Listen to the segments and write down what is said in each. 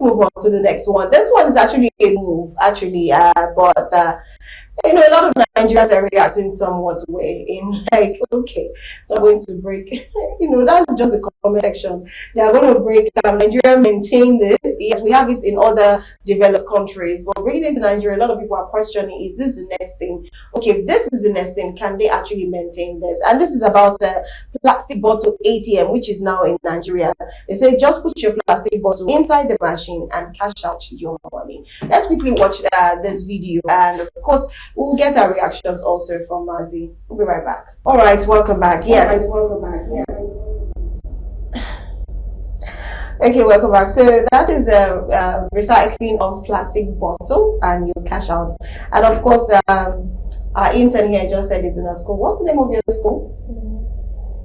move on to the next one. This one is actually a move, actually, but you know, a lot of Nigerians are reacting somewhat way in like, okay, so I'm going to break. You know, that's just the comment section. They are going to break. Nigeria maintain this. Yes, we have it in other developed countries, but bringing it to Nigeria, a lot of people are questioning: is this the next thing? Okay, if this is the next thing, can they actually maintain this? And this is about the plastic bottle ATM, which is now in Nigeria. They say just put your plastic bottle inside the machine and cash out your money. Let's quickly watch this video, and of course, we'll get our reactions also from Mazi. We'll be right back. All right, welcome back. Yes. All right, welcome back. Yeah. Okay, welcome back. So that is a recycling of plastic bottle, and you cash out. And of course, our intern here just said it's in a school. What's the name of your school?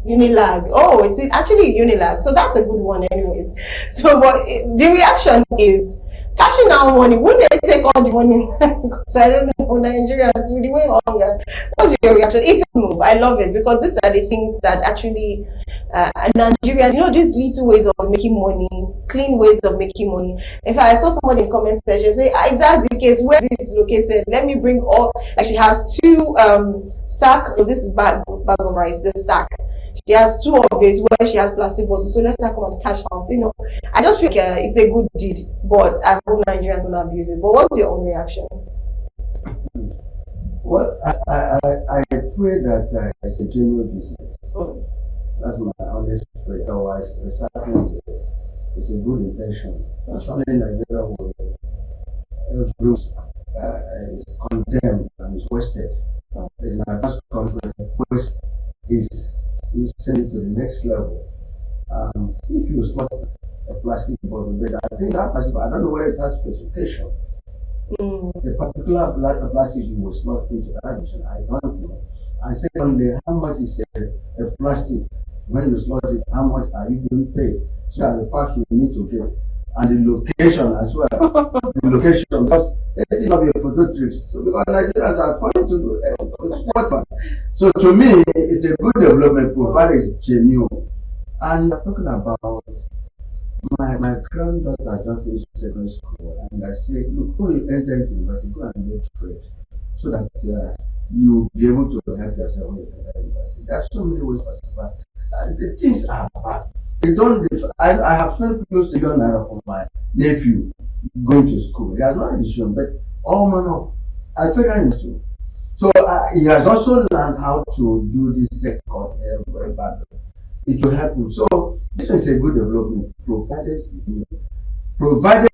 Unilag. Oh, it's actually Unilag. So that's a good one, anyways. So, but the reaction is cashing out money. Wouldn't they take all the money? Because I don't know, Nigerians with the way longer. What's your reaction? It's a move. I love it because these are the things that actually Nigerians, you know, these little ways of making money, clean ways of making money. If I saw somebody in comment section say, if that's the case, where is it located? Let me bring all. Like she has two sack. This is bag of rice. This sack. She has two of it where she has plastic bottles. So let's talk about cash out. You know, I just feel like it's a good deed, but I hope Nigerians don't abuse it. But what's your own reaction? Well, I pray that it's a genuine business. That's my honest prayer. Otherwise, recycling is a good intention. That's something Nigeria will is condemned and is wasted. In our first country, waste is you send it to the next level. If you slot a plastic bottle, but I think that plastic, I don't know whether it has specification. The particular plastic you will slot into that edition, I don't know. And secondly, how much is a plastic when you slot it? How much are you being paid? So that the fact you need to get, and the location as well. The location, because it will not be a photo trips. So because Nigerians are falling to water. So to me, it's a good development provided it's genuine. And I'm talking about my granddaughter just finished secondary school, and I say, look, who you enter into university, go and get trade, so that you'll be able to help yourself when you enter university. There are so many ways to survive. The things are bad. They don't. I have spent close to £1 million for my nephew going to school. He has not resumed, but all manner of federal institute. So he has also learned how to do this cut very badly. It will help him. So this is a good development, provided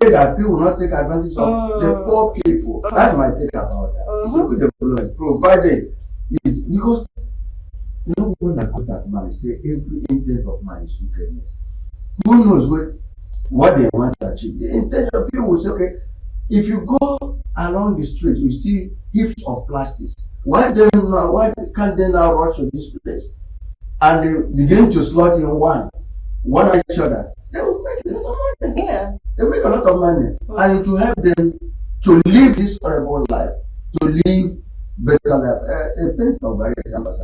that people will not take advantage of the poor people. That's my take about that. It's a good development, provided is because no one that got that money say every intent of mine is wickedness. Who knows what they want to achieve? The intention of people will say, okay, if you go along the street, you see heaps of plastics. Why can't they now rush to this place? And they begin to slot in one each other. They will make a lot of money. Yeah. They make a lot of money. And it will help them to live this horrible life, to live better life. A paint of various examples,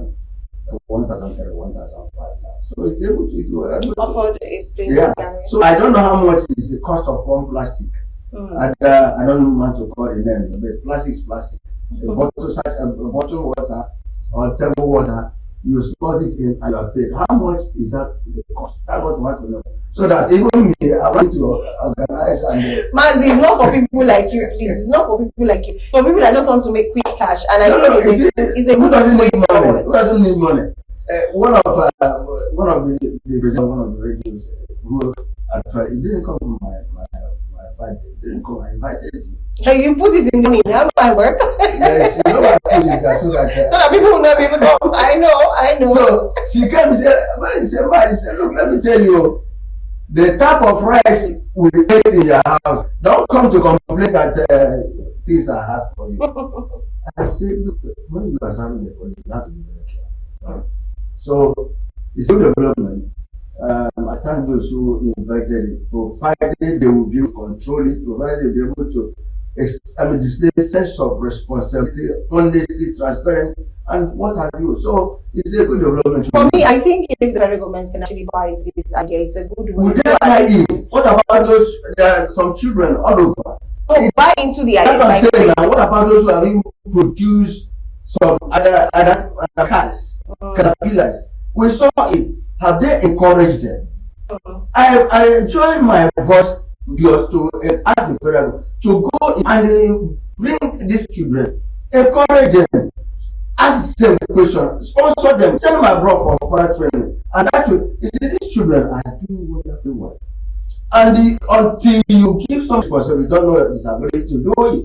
1,000, 1,005. So if you are able to afford it, yeah. So I don't know how much is the cost of one plastic. I don't want to call the name, but plastic is plastic. A bottle water or table water, you store it in and you are paid. How much is that the cost? That's what we want to know. So that even me, I want to organize and Mazi, it's not for people like you, please. It's not for people like you. For people that just want to make quick cash. And I think it's a who doesn't need money? Who doesn't need money? One of the president, one of the radios who tried, it didn't come from my birthday. It didn't come. I invited you. And you put it in money. How do I work? Yes, you know I put it there so that people will not be able to come. I know. So she came and said, look, let me tell you, the type of rice we ate in your house, don't come to complain that things are hard for you. I said, look, when you are serving the police, you have to be very careful. So it's good development. I thank those who invited it, provided they will be able to control it, provided they will be able to display a sense of responsibility, honesty, transparent, and what have you. So it's a good development. For me, I think if the federal government can actually buy into this idea, it's a good one. Would they buy it? What about those? There are some children all over. Oh, buy into the idea. That's what I'm saying now. What about those who are even produce some other cars, caterpillars? We saw it. Have they encouraged them? I enjoy my boss just to ask the federal to go and bring these children, encourage them, ask them question, sponsor them, send them abroad for further training. And actually, you see, these children are doing wonderfully well. And until you give some responsibility, you don't know his ability to do it.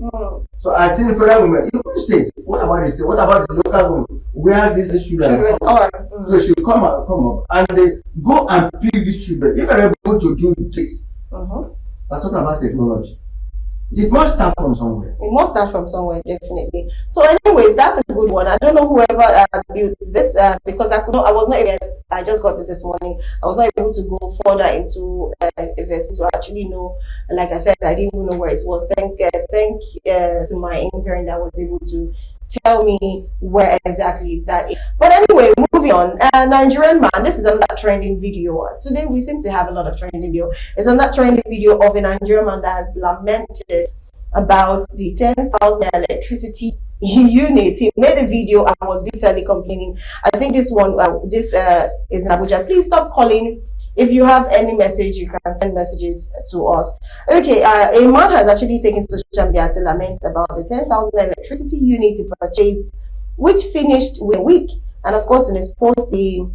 So I think federal government, even states, what about the state? What about the local government? Where these children are? So they should come up, and they go and pick these children. If they're able to do this, we're talking about technology. It must start from somewhere. It must start from somewhere, definitely. So, anyways, that's a good one. I don't know whoever built this because I was not able. I just got it this morning. I was not able to go further into investing to actually know. Like I said, I didn't even know where it was. Thank to my intern that was able to tell me where exactly that is. But anyway, moving on. Nigerian man, this is another trending video. Today we seem to have a lot of trending video. It's another trending video of a Nigerian man that has lamented about the 10,000 electricity unit. He made a video and was bitterly complaining. I think this one, is in Abuja. Please stop calling. If you have any message, you can send messages to us. Okay, a man has actually taken social media to lament about the 10,000 electricity unit he purchased, which finished within a week. And of course, in his post, he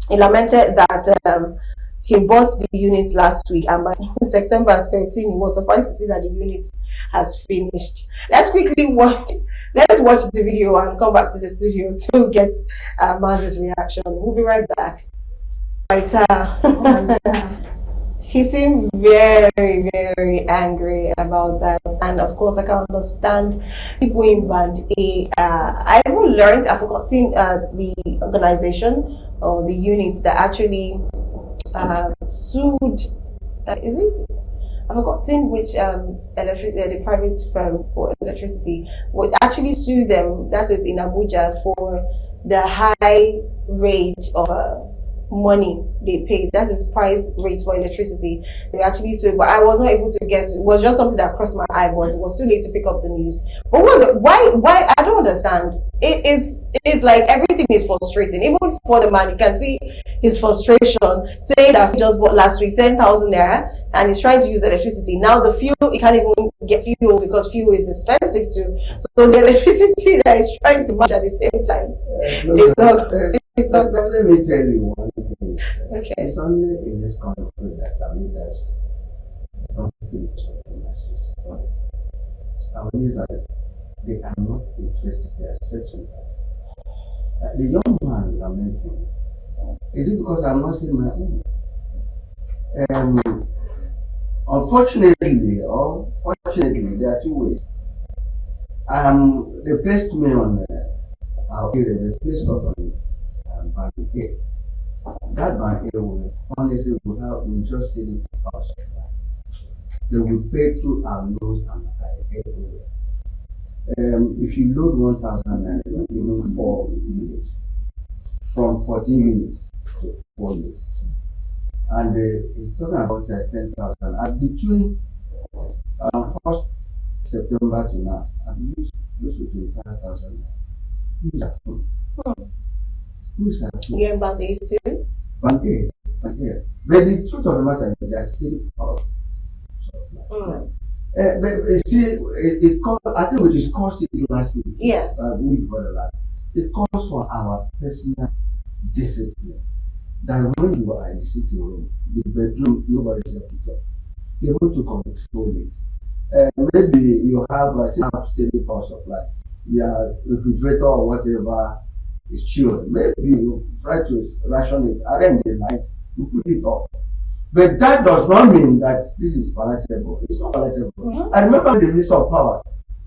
lamented that he bought the unit last week, and by September 13, he was surprised to see that the unit has finished. Let's watch the video and come back to the studio to get Maz's reaction. We'll be right back. He seemed very, very angry about that, and of course I can understand people in band A. I even learned, I've forgotten the organization or the unit that actually sued, is it? I've forgotten which the private firm for electricity would actually sue them, that is in Abuja, for the high rate of money they pay. That is price rate for electricity. They actually sued, but I was not able to get it. It was just something that crossed my eye, but it was too late to pick up the news. But what was it? Why I don't understand. It's like everything is frustrating. Even for the man, you can see his frustration, saying that he just bought last week 10,000 naira and he's trying to use electricity. Now the fuel, he can't even get fuel because fuel is expensive too. So the electricity that he's trying to match at the same time, it's not. Let me tell you one thing. Okay. It's only in this country that our leaders don't feel something masses. Our leaders they are not interested, they are searching. The young man lamenting, is it because I'm not seeing my own? Unfortunately or fortunately, there are two ways. They placed me on our area, they placed us on band A. That band A will honestly just take it out. They will pay through our nose and everywhere. If you load 1,000 even 4 units, from 14 units to 4 units, and he's talking about 10,000. And between 1st September to now, I've used close to 25,000. Who's at home? Who's at home? You're in band A too? Band A. But the truth of the matter is they are still out. But you see, I think we discussed it last week. Yes. Week for the last. It calls for our personal discipline. That when you are in the sitting room, the bedroom, nobody is able to talk. You're able to control it. Maybe you have a steady power supply. Your refrigerator or whatever is chilled. Maybe you try to ration it. At the end of the night, you put it off. But that does not mean that this is palatable. It's not palatable. I remember the Minister of Power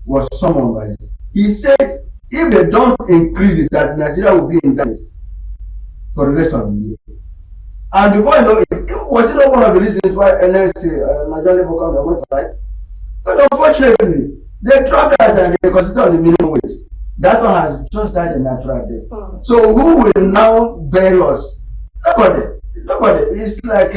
was someone like this. He said if they don't increase it, that Nigeria will be in darkness for the rest of the year. And before you know it, was it not one of the reasons why NSC, Nigerian Labour Congress, went right? But unfortunately, They drop that and they consider on the minimum wage. That one has just died a natural death. So who will now bail us? Nobody. Nobody. It's like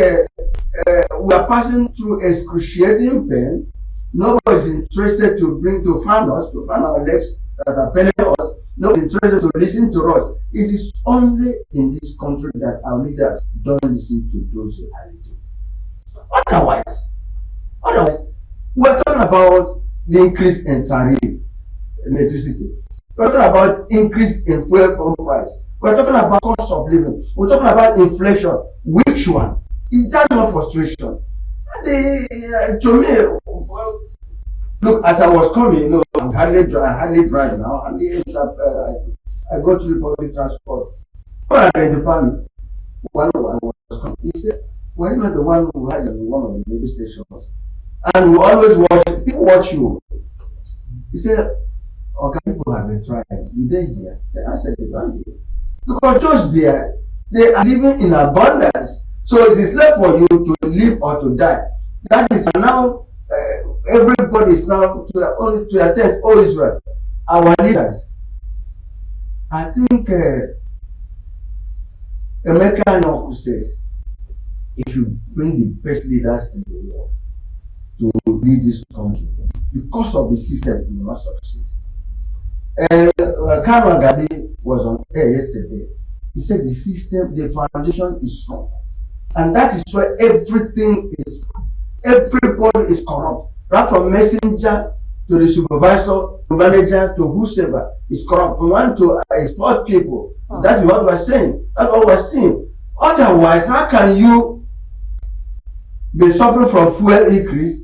we are passing through excruciating pain. Nobody is interested to fan us, to fan our legs that are paining us. Nobody is interested to listen to us. It is only in this country that our leaders don't listen to those realities. Otherwise, we're talking about the increase in tariff, electricity. We're talking about increase in fuel price. We're talking about cost of living. We're talking about inflation. Which one? Is that not frustration? To me, well, look, as I was coming, you know, I hardly drive now. I go to the public transport. When I identified me, one was coming. He said, "Well, you're not the one who had one of the radio stations, and we always watch. People watch you." He said, "Okay, people have been trying. You didn't hear?" Then I said, "They don't hear because just there, they are living in abundance. So it is left for you to live or to die." That is now. Everybody is now to attend. Oh, Israel, our leaders. I think America said, "If you bring the best leaders in the world to lead this country, because of the system, you will not succeed." Karma Gadi was on air yesterday. He said the system, the foundation is strong, and that is where everything is. Everybody is corrupt. Right from messenger to the supervisor, to manager, to whosoever is corrupt. We want to exploit people. That is what we're saying. That's what we're seeing. Otherwise, how can you be suffering from fuel increase?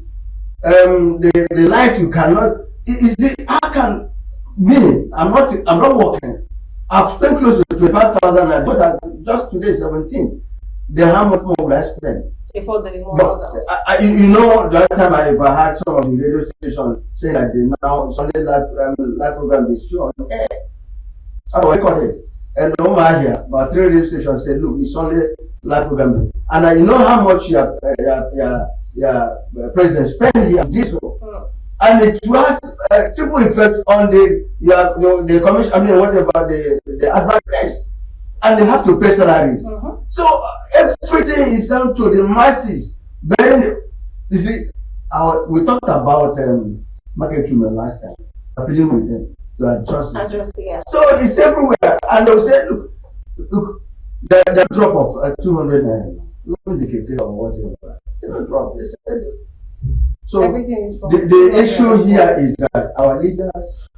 The light you cannot. Is it? How can me? I'm not working. I've spent close to 25,000, but just today 17. Then how much more will I spend? Before the you know, that time I had some of the radio stations saying that they now Sunday live program is still on air. So I recorded. And over here, about 3 radio stations said, "Look, it's only live programming." And I know how much your president spent here on diesel. And it was triple effect on the commission. I mean, whatever the advertise, and they have to pay salaries. So everything is down to the masses. You see, we talked about market women last time. Appealing with them to adjust. Yeah. So it's everywhere, and they'll say, look, the drop of 200 naira, even the KK or whatever, they don't drop. They said, so everything is the issue here is that our leaders,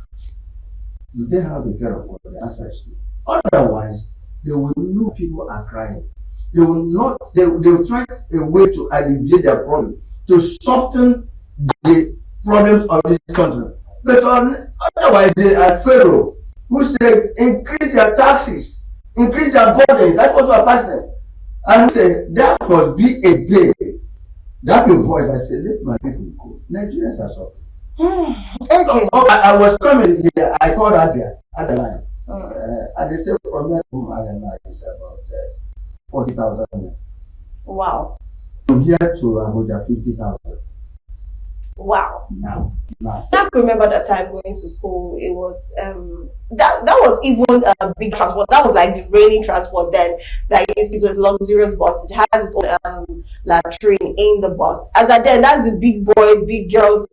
do they have the care of what the answer is? Otherwise, they will know people are crying. They will not. They will try a way to alleviate their problem, to soften the problems of this country. But otherwise, they are Pharaoh who said, "Increase your taxes, increase your burdens." That's what we are passing. And he said, "There must be a day." That be voice I said, "Let my people go." Nigerians are suffering. Okay. I was coming here. I called Abia at the line. And they said from here to Mayana is about 40,000. Wow. From here to Abuja, 50,000. Wow. Now. I remember that time going to school. It was that was even a big transport. That was like the raining transport then. Like it was luxurious bus. It has its own latrine in the bus. As I then, that's the big boy, big girls,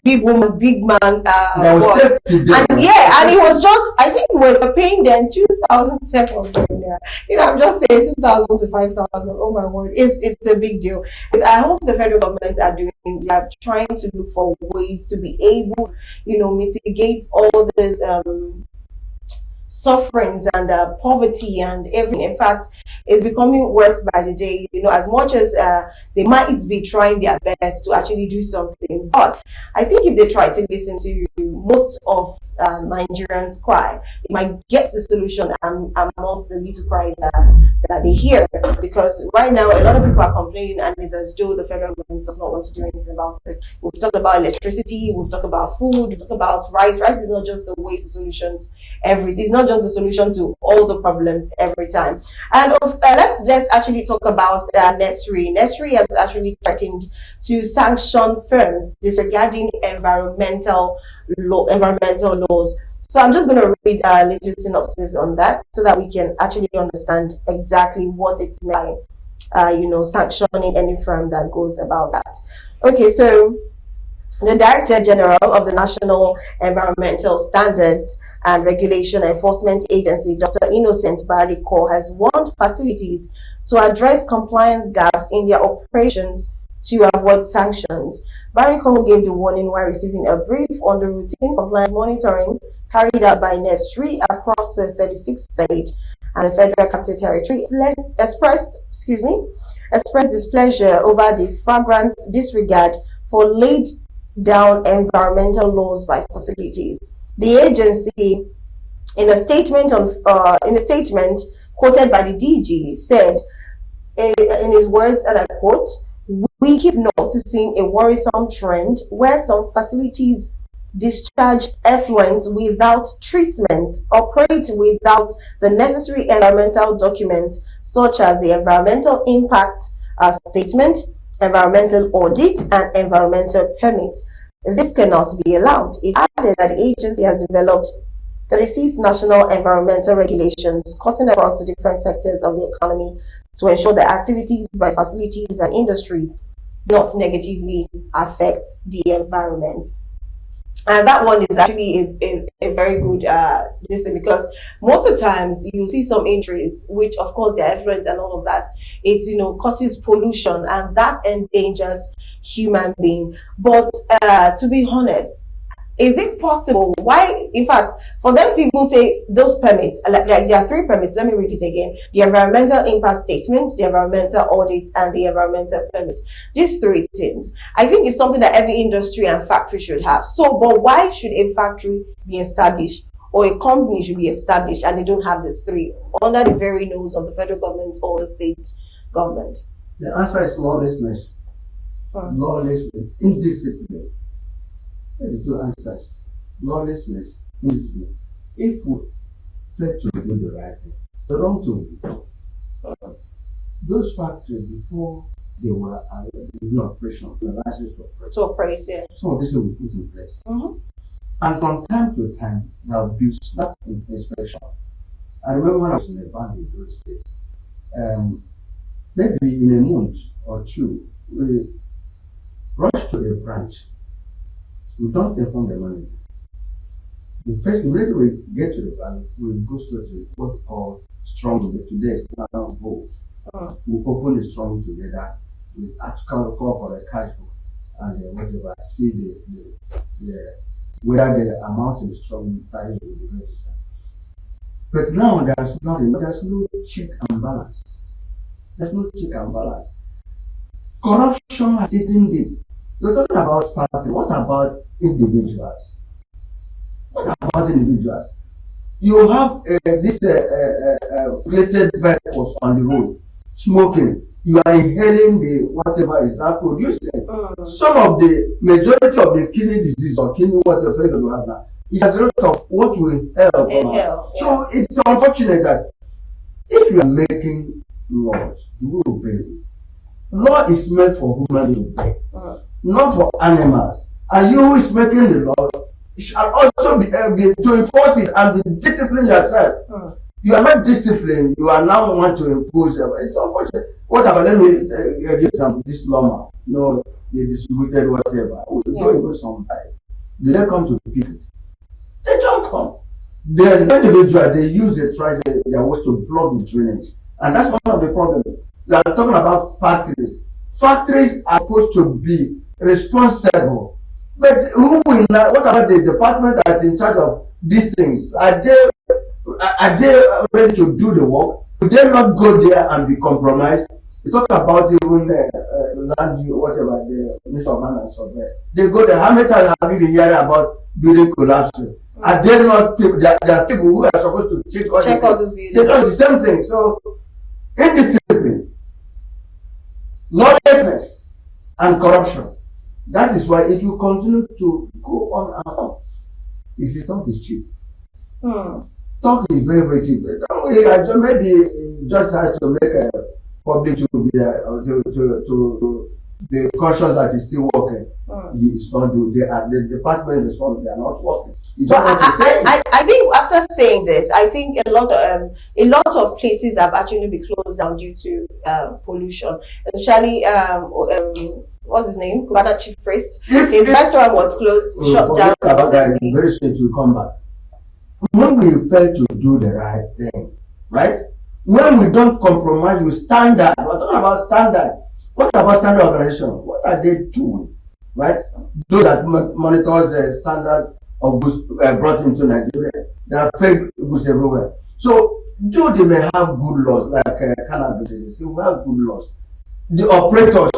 big woman, big man. There was safety there. And yeah, and it was just, I think we were paying them 2,700 there. You know, I'm just saying 2,000 to 5,000. Oh my word, it's a big deal. I hope the federal government they are trying to look for ways to be able, mitigate all this sufferings and poverty and everything. In fact, it's becoming worse by the day. As much as they might be trying their best to actually do something, but I think if they try to listen to most of Nigerians cry. It might get the solution amongst the little cries that they hear. Because right now, a lot of people are complaining, and it's as though the federal government does not want to do anything about it. We've talked about electricity, we've talked about food, we've talked about rice. Rice is not just the way to solutions it's not just the solution to all the problems every time. And let's actually talk about Nesri. Nesri has actually threatened to sanction firms disregarding environmental laws. So I'm just going to read a little synopsis on that so that we can actually understand exactly what it's meant by, sanctioning any firm that goes about that. Okay, so the Director General of the National Environmental Standards and Regulation Enforcement Agency, Dr. Innocent Bariko, has warned facilities to address compliance gaps in their operations to avoid sanctions. Bariko gave the warning while receiving a brief on the routine compliance monitoring carried out by NESRI across the 36 states and the Federal Capital Territory. Expressed displeasure over the flagrant disregard for laid down environmental laws by facilities. The agency, in a statement quoted by the DG, said, in his words, and I quote, "We keep noticing a worrisome trend where some facilities discharge effluents without treatment, operate without the necessary environmental documents such as the environmental impact statement, environmental audit, and environmental permits. This cannot be allowed." It added that the agency has developed 36 national environmental regulations cutting across the different sectors of the economy to ensure that activities by facilities and industries do not negatively affect the environment. And that one is actually a very good listen, because most of the times you see some injuries, which of course they're effluent and all of that. It causes pollution, and that endangers human being. But to be honest, is it possible? Why, in fact, for them to even say those permits, like there are 3 permits, let me read it again: the environmental impact statement, the environmental audit, and the environmental permits. These 3 things, I think, is something that every industry and factory should have. So, but why should a factory be established or a company should be established and they don't have these 3 under the very nose of the federal government or the state government? The answer is lawlessness. Lawlessness, indiscipline. The 2 answers: lawlessness, indiscipline. If we fail to do the right thing, the wrong thing. Those factories, before they were operational, the license to operate. Yeah. Some of this will be put in place. Mm-hmm. And from time to time, there will be snap inspection. I remember when I was in a band in those days, maybe in a month or 2, we rush to a branch. We don't inform the manager. The first, immediately we get to the bank, we go straight to what we call strong room. Today is now vote. We open the strong room together. We call for the cash book and whatever. See the whether the amount in the strong room tallies with the register. But now there's nothing. There's no check and balance. There's no check and balance. Corruption has eaten deep. You're talking about party. What about individuals? What about individuals? You have this plated vehicles on the road, smoking. You are inhaling the whatever is that producing. Some of the majority of the kidney disease or kidney whatever you have now is as a result of what we inhale. So it's unfortunate that if you are making laws, you will obey it. Law is meant for human to obey, not for animals. And you who is making the law shall also be to enforce it and be discipline yourself. You are not disciplined, you are now want to impose. It's unfortunate. What about, let me give example, this lawman, they distributed whatever. We go sometime. They don't come to pick it. They don't come. The individual, they try their ways to block the drainage. And that's one of the problems. We are talking about factories. Factories are supposed to be responsible. But what about the department that's in charge of these things? Are they ready to do the work? Could they not go there and be compromised? We talk about even land, whatever, the Minister of Land and Survey. They go there. How many times have you been hearing about building collapsing? Are they not people? There are people who are supposed to check all Check these all things. this They video. do the same thing. So, indiscipline, lawlessness, and corruption. That is why it will continue to go on and on. You see, talk is cheap. Talk is very, very cheap. I just made the judge had to make a public to be to be conscious that he's still working. He is not doing. The department is not. They are not working. You don't want to say. I think after saying this, I think a lot of places have actually been closed down due to pollution, especially what's his name? Kubana Chief Priest. His restaurant was closed, shut down. About that, very soon it will come back. When we fail to do the right thing, right? When we don't compromise with standard, we're talking about standard. What about standard organization? What are they doing, right? Those that monitors the standard of goods brought into Nigeria, there are fake goods everywhere. So, though they may have good laws, like Canada, they say we have good laws. The operators,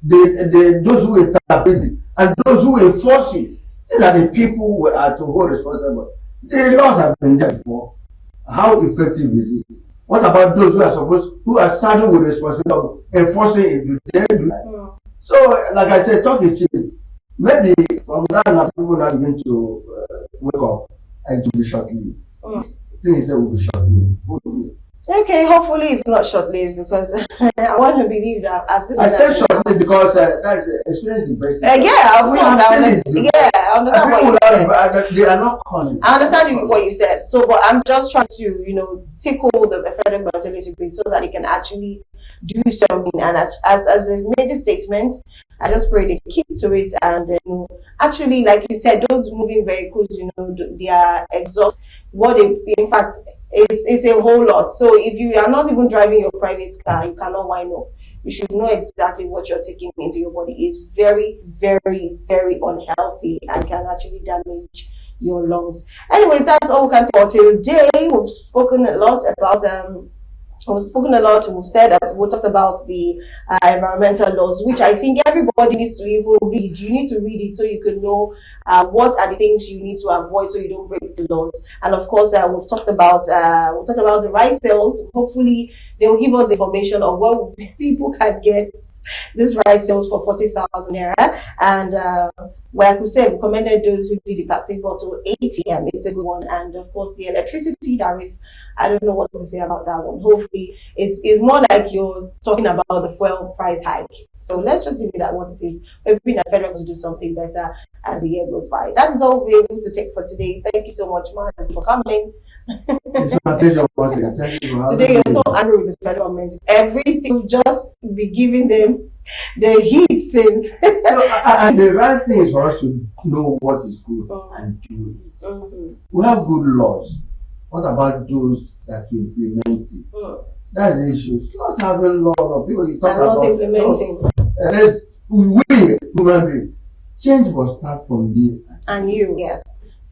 those who interpret it, and those who enforce it, these are the people who are to hold responsible. The laws have been there before. How effective is it? What about those who are saddled with responsibility of enforcing it? Do they do that? So, like I said, talk is cheap. Maybe from that now people now begin to wake up and to be short-lived. Things will be short-lived. Okay, hopefully it's not short-lived because I want to believe that. I said short-lived because that's experience in best. Yeah, of course. I understand what you said. They are not calling. I understand what you said. So, but I'm just trying to, tickle the federal government a little bit so that they can actually do something. And as they made the statement, I just pray they keep to it and actually, like you said, those moving vehicles, they are exhaust. In fact, it's a whole lot. So if you are not even driving your private car, you cannot wind up. You should know exactly what you're taking into your body. It's very, very, very unhealthy and can actually damage your lungs. Anyways, that's all we can say for today. We've spoken a lot about we've said that we talked about the environmental laws, which I think everybody needs to even read. You need to read it so you can know what are the things you need to avoid so you don't break the laws. And of course, we've talked about the rice sales. Hopefully, they will give us the information of what people can get this rice sales for 40,000 naira. And like we said, we commended those who did the plastic bottle ATM. It's a good one. And of course, the electricity tariff. I don't know what to say about that one. Hopefully, it's more like you're talking about the fuel price hike. So let's just leave it at what it is. Maybe the federal to do something better as the year goes by. That is all we're able to take for today. Thank you so much, man, for coming. It's my pleasure once again. Thank you for having Today you're so angry with the federal government. Everything will just be giving them the heat since. And the right thing is for us to know what is good and do it. We have good laws. What about those that implement it? That's the issue. It's not having law of people you talk about. Not implementing. We human beings. Change must start from you. And you, yes.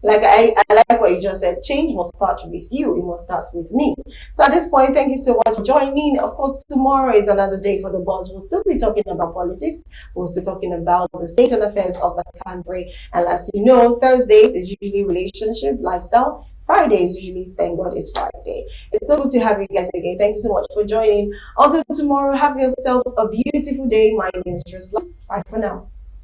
Like I like what you just said. Change must start with you. It must start with me. So at this point, thank you so much for joining. Of course, tomorrow is another day for the buzz. We'll still be talking about politics. We'll still talking about the state and affairs of the country. And as you know, Thursdays is usually relationship, lifestyle. Friday is usually Thank God It's Friday. It's so good to have you guys again. Thank you so much for joining. Until tomorrow, have yourself a beautiful day. My name is Just Bye for now.